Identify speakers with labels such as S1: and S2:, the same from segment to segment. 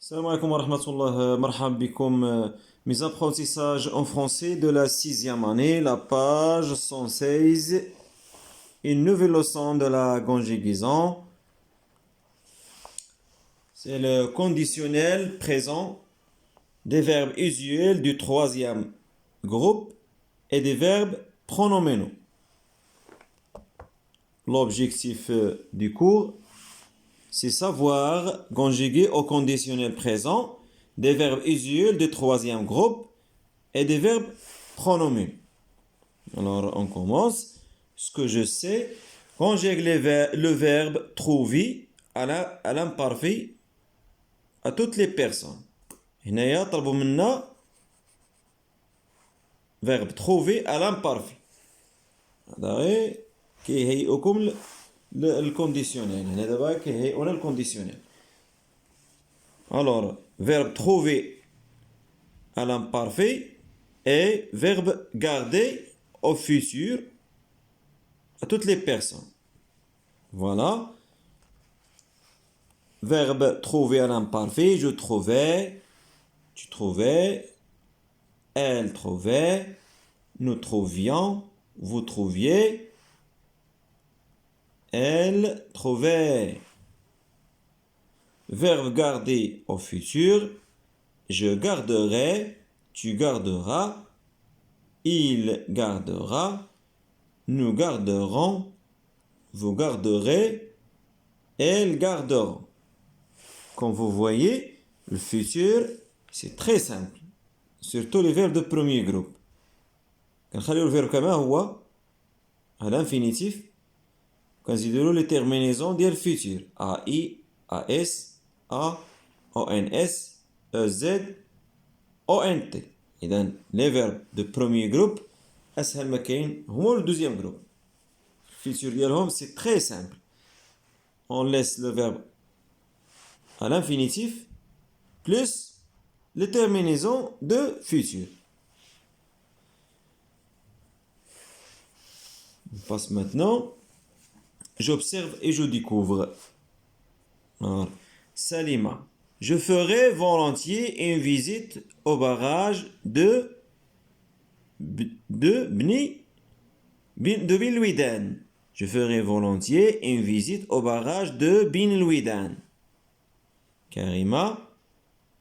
S1: Salam alaikum wa rahmatullah, marhab bikum, mes apprentissages en français de la sixième année, la page 116, une nouvelle leçon de la conjugaison. C'est le conditionnel présent des verbes usuels du troisième groupe et des verbes pronominaux. L'objectif du cours, c'est savoir conjuguer au conditionnel présent des verbes usuels du troisième groupe et des verbes pronominaux. Alors, on commence. Ce que je sais, conjugue le verbe trouver à l'imparfait à toutes les personnes. هنا طلبوا منا verbe trouver à l'imparfait. هذا غير كيهيئكم الكونديسيونيل. هنا دابا كيهيئونا الكونديسيونيل. Alors, verbe trouver à l'imparfait et verbe garder au futur à toutes les personnes. Voilà. Verbe trouver à l'imparfait, je trouvais, tu trouvais, elle trouvait, nous trouvions, vous trouviez, elle trouvait. Verbe garder au futur, je garderai, tu garderas, il gardera, nous garderons, vous garderez, elles garderont. Comme vous voyez, le futur, c'est très simple. Surtout les verbes de premier groupe. كنخليو الفيرب كما هو à l'infinitif. كنزيدولو les terminaisons ديال الفيتور AI, AS, A, ONS, EZ, ONT. إذن les verbes de premier groupe أسهل ما كاين هما le deuxième groupe. الفيتور ديالهم c'est très simple. On laisse le verbe à l'infinitif plus les terminaisons de futur. On passe maintenant. J'observe et je découvre. Alors, Salima. Je ferai volontiers une visite au barrage de Bin Louidan. Je ferai volontiers une visite au barrage de Bin Louidan. Karima.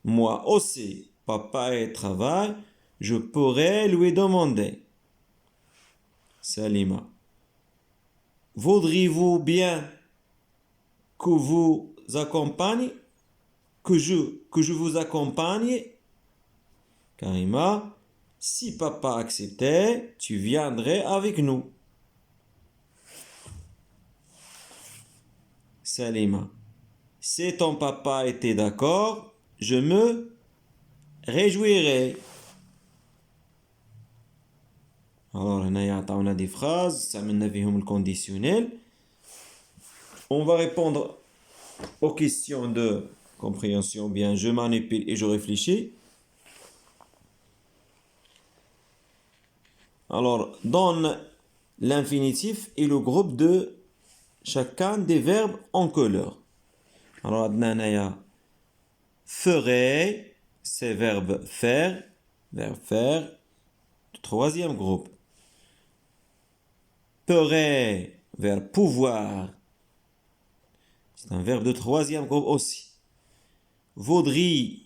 S1: Moi aussi, papa et travail, je pourrais lui demander. Salima. Voudriez-vous bien que vous accompagne, que je vous accompagne? Karima. Si papa acceptait, tu viendrais avec nous. Salima. Si ton papa était d'accord, je me réjouirais. Alors, on a des phrases, ça mène le conditionnel. On va répondre aux questions de compréhension. Bien, je manipule et je réfléchis. Alors, donne l'infinitif et le groupe de chacun des verbes en couleur. Alors, adnanaya ferait, c'est verbe faire, troisième groupe. Pourrait, verbe pouvoir, c'est un verbe de troisième groupe aussi. Vaudriez-vous,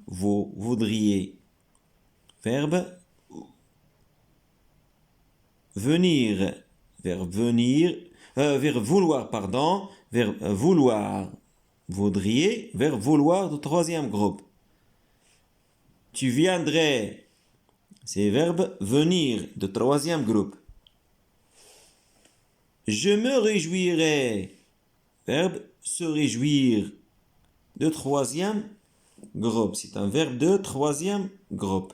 S1: vous voudriez, verbe venir, verbe vouloir, pardon, verbe vouloir, voudriez, verbe vouloir de troisième groupe. Tu viendrais, c'est verbe venir de troisième groupe. Je me réjouirais, verbe se réjouir de troisième groupe. C'est un verbe de troisième groupe.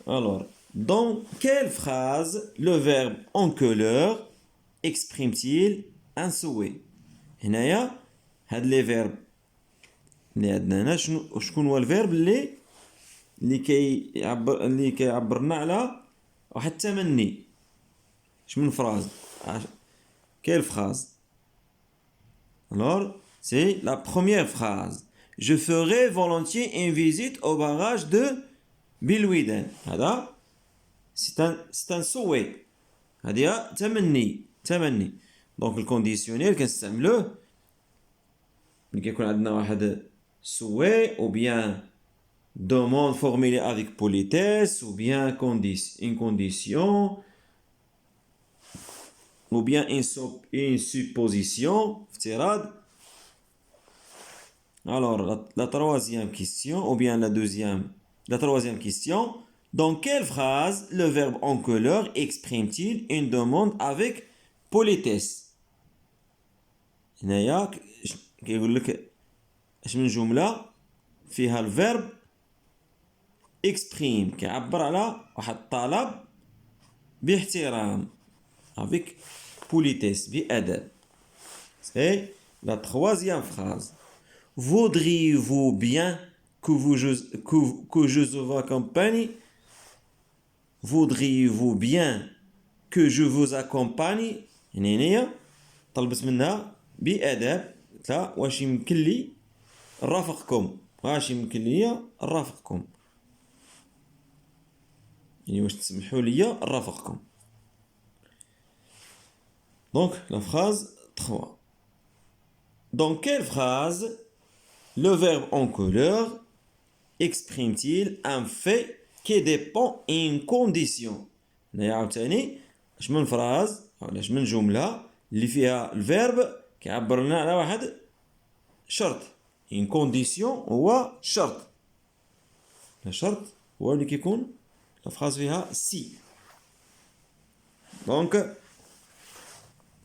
S1: Alors, dans quelle phrase le verbe en couleur exprime-t-il un souhait? هنايا هاد لي فيرب اللي عندنا هنا شكون هو الفيرب اللي كيعبرنا على واحد التمني. اش من فراز؟ كاين فراز Alors, c'est la première phrase. Je ferai volontiers une visite au barrage de Bilwiden. C'est un souhait. هذه تمني. Donc le conditionnel كنستعملوه ملي كيكون عندنا واحد souhait ou bien demande formulée avec politesse ou bien une condition ou bien une supposition افتراض. Alors la troisième question ou bien la troisième question, dans quelle phrase le verbe en couleur exprime-t-il une demande avec politesse؟ هنايا كيقول لك اش من جملة فيها الفيرب exprime كيعبر على واحد الطلب باحترام avec politesse بأدب. C'est la troisième phrase. Voudriez-vous bien que je vous accompagne? Voudriez-vous bien que je vous accompagne؟ يعني هي طلبت منها بأدب، قلت لها واش يمكن لي نرافقكم، يعني واش تسمحوا لي نرافقكم. Donc la phrase 3. Dans quelle phrase le verbe en couleur exprime-t-il un fait qui dépend d'une condition؟ هنايا عاوتاني اش من فراز ولا اش من جملة اللي فيها الفيرب كيعبر لنا على واحد شرط. une condition هو شرط. الشرط هو اللي كيكون la phrase فيها si. Donc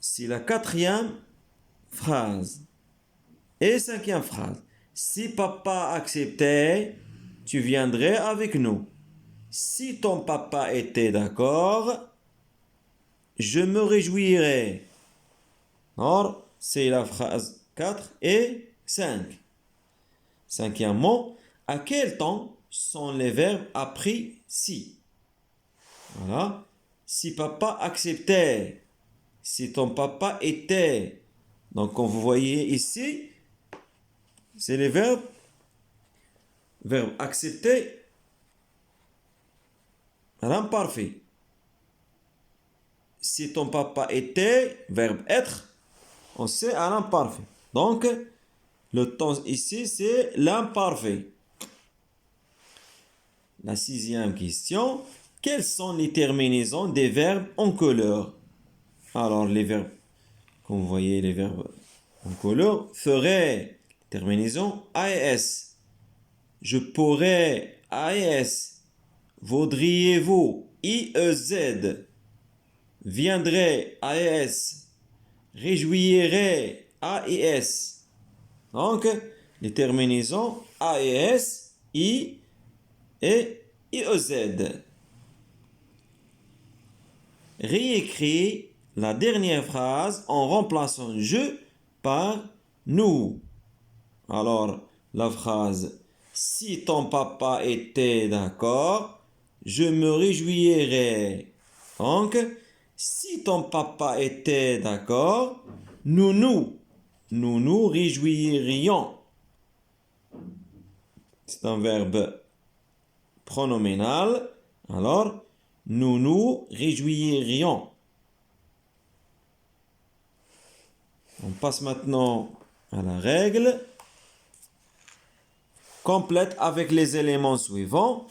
S1: c'est la quatrième phrase. Et cinquième phrase. Si papa acceptait, tu viendrais avec nous. Si ton papa était d'accord, je me réjouirais. Alors, c'est la phrase 4 et 5. Cinquièmement, à quel temps sont les verbes après si? Voilà. Si papa acceptait. Si ton papa était. Donc, comme vous voyez ici, c'est les verbes. Verbe accepter à l'imparfait. Si ton papa était, verbe être, on sait à l'imparfait. Donc, le temps ici, c'est l'imparfait. La sixième question. Quelles sont les terminaisons des verbes en couleur? Alors, les verbes, comme vous voyez, les verbes en couleur, ferait, terminaison AES. Je pourrais, AES. Voudriez-vous, IEZ. Viendrait, AES. Réjouirait, AES. Donc, les terminaisons AES, I et IEZ. Réécris la dernière phrase en remplaçant je par nous. Alors, la phrase si ton papa était d'accord, je me réjouirais. Donc, si ton papa était d'accord, nous nous réjouirions. C'est un verbe pronominal. Alors, nous nous réjouirions. On passe maintenant à la règle. Complète avec les éléments suivants.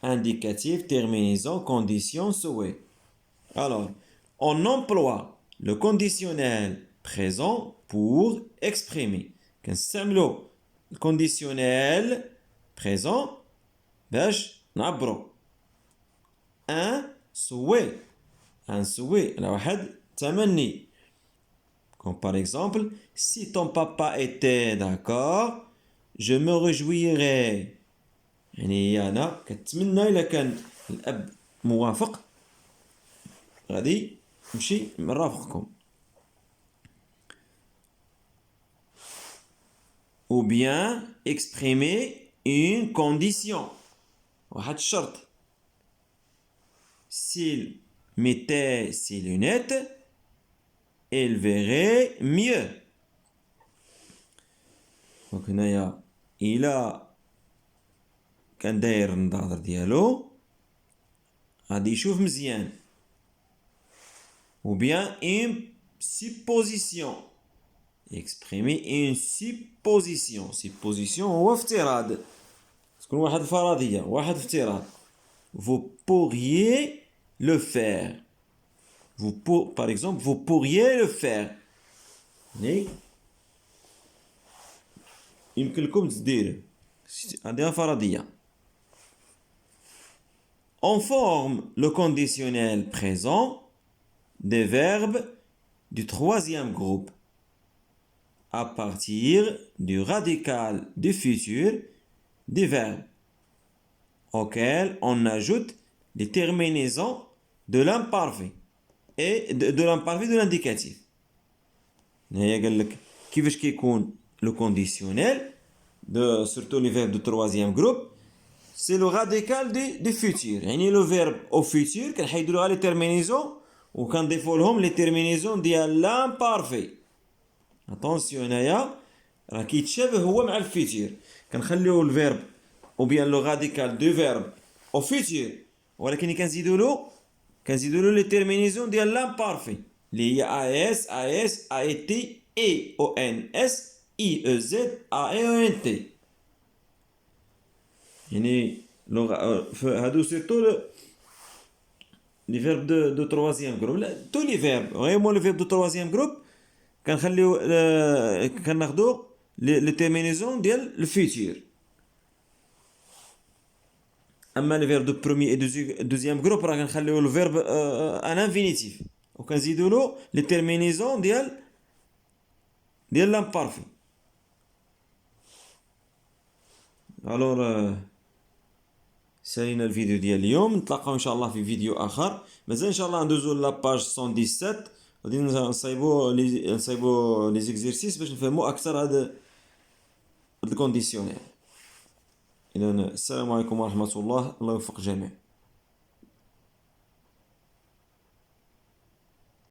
S1: Indicatif, terminaison, condition, souhait. Alors, on emploie le conditionnel présent pour exprimer. كنستعملوا الكونديسيونيل présent باش نعبروا un souhait على واحد تمني. Comme par exemple, si ton papa était d'accord, je me réjouirais. يعني أنا كنتمنى إلا كان الأب موافق غادي نمشي نرافقكم. Ou bien exprimer une condition. واحد الشرط. S'il mettait ses lunettes, il verrait mieux. دونك هنايا إلا كان داير النظاظر ديالو غادي يشوف مزيان. ou bien une supposition. exprimer une supposition. supposition هو افتراض. تكون واحد الفرضية واحد افتراض. vous pourriez le faire. Par exemple, vous pourriez le faire. يمكن لكم تديروا. هذه فرضية. On forme le conditionnel présent des verbes du troisième groupe à partir du radical du futur des verbes auxquels on ajoute les terminaisons de l'imparfait et de l'imparfait de l'indicatif. هي قال لك كيفاش كيكون le conditionnel de surtout les verbes du troisième groupe. C'est le radical du futur. يعني le verbe au futur كنحيدوا لها les terminaisons وكنضيفوا لهم les terminaisons ديال l'imparfait. attention هنايا راه كيتشابه هو مع الفيتور. كنخليو الفيرب ou bien le radical du verbe au futur ولكن كنزيدوا له les terminaisons ديال l'imparfait اللي هي as, as, aet, e, ons, iez, aent. يعني هادو surtout les verbes de troisième groupe. tous les verbes vraiment les verbes de troisième groupe كنخليو كناخدو les terminaisons ديال الفيتور. اما les verbes de premier et deuxième groupe راه كنخليو le verbe en infinitif وكنزيدو له les terminaisons ديال l'imparfait. alors سالينا الفيديو ديال اليوم. نتلاقاو ان شاء الله في فيديو اخر. مازال ان شاء الله ندوزو لاباج 117 غادي نصايبو لي زيكزيرسيس باش نفهمو اكثر هذا الكونديسيونيل. اذا السلام عليكم ورحمه الله. الله يوفق الجميع.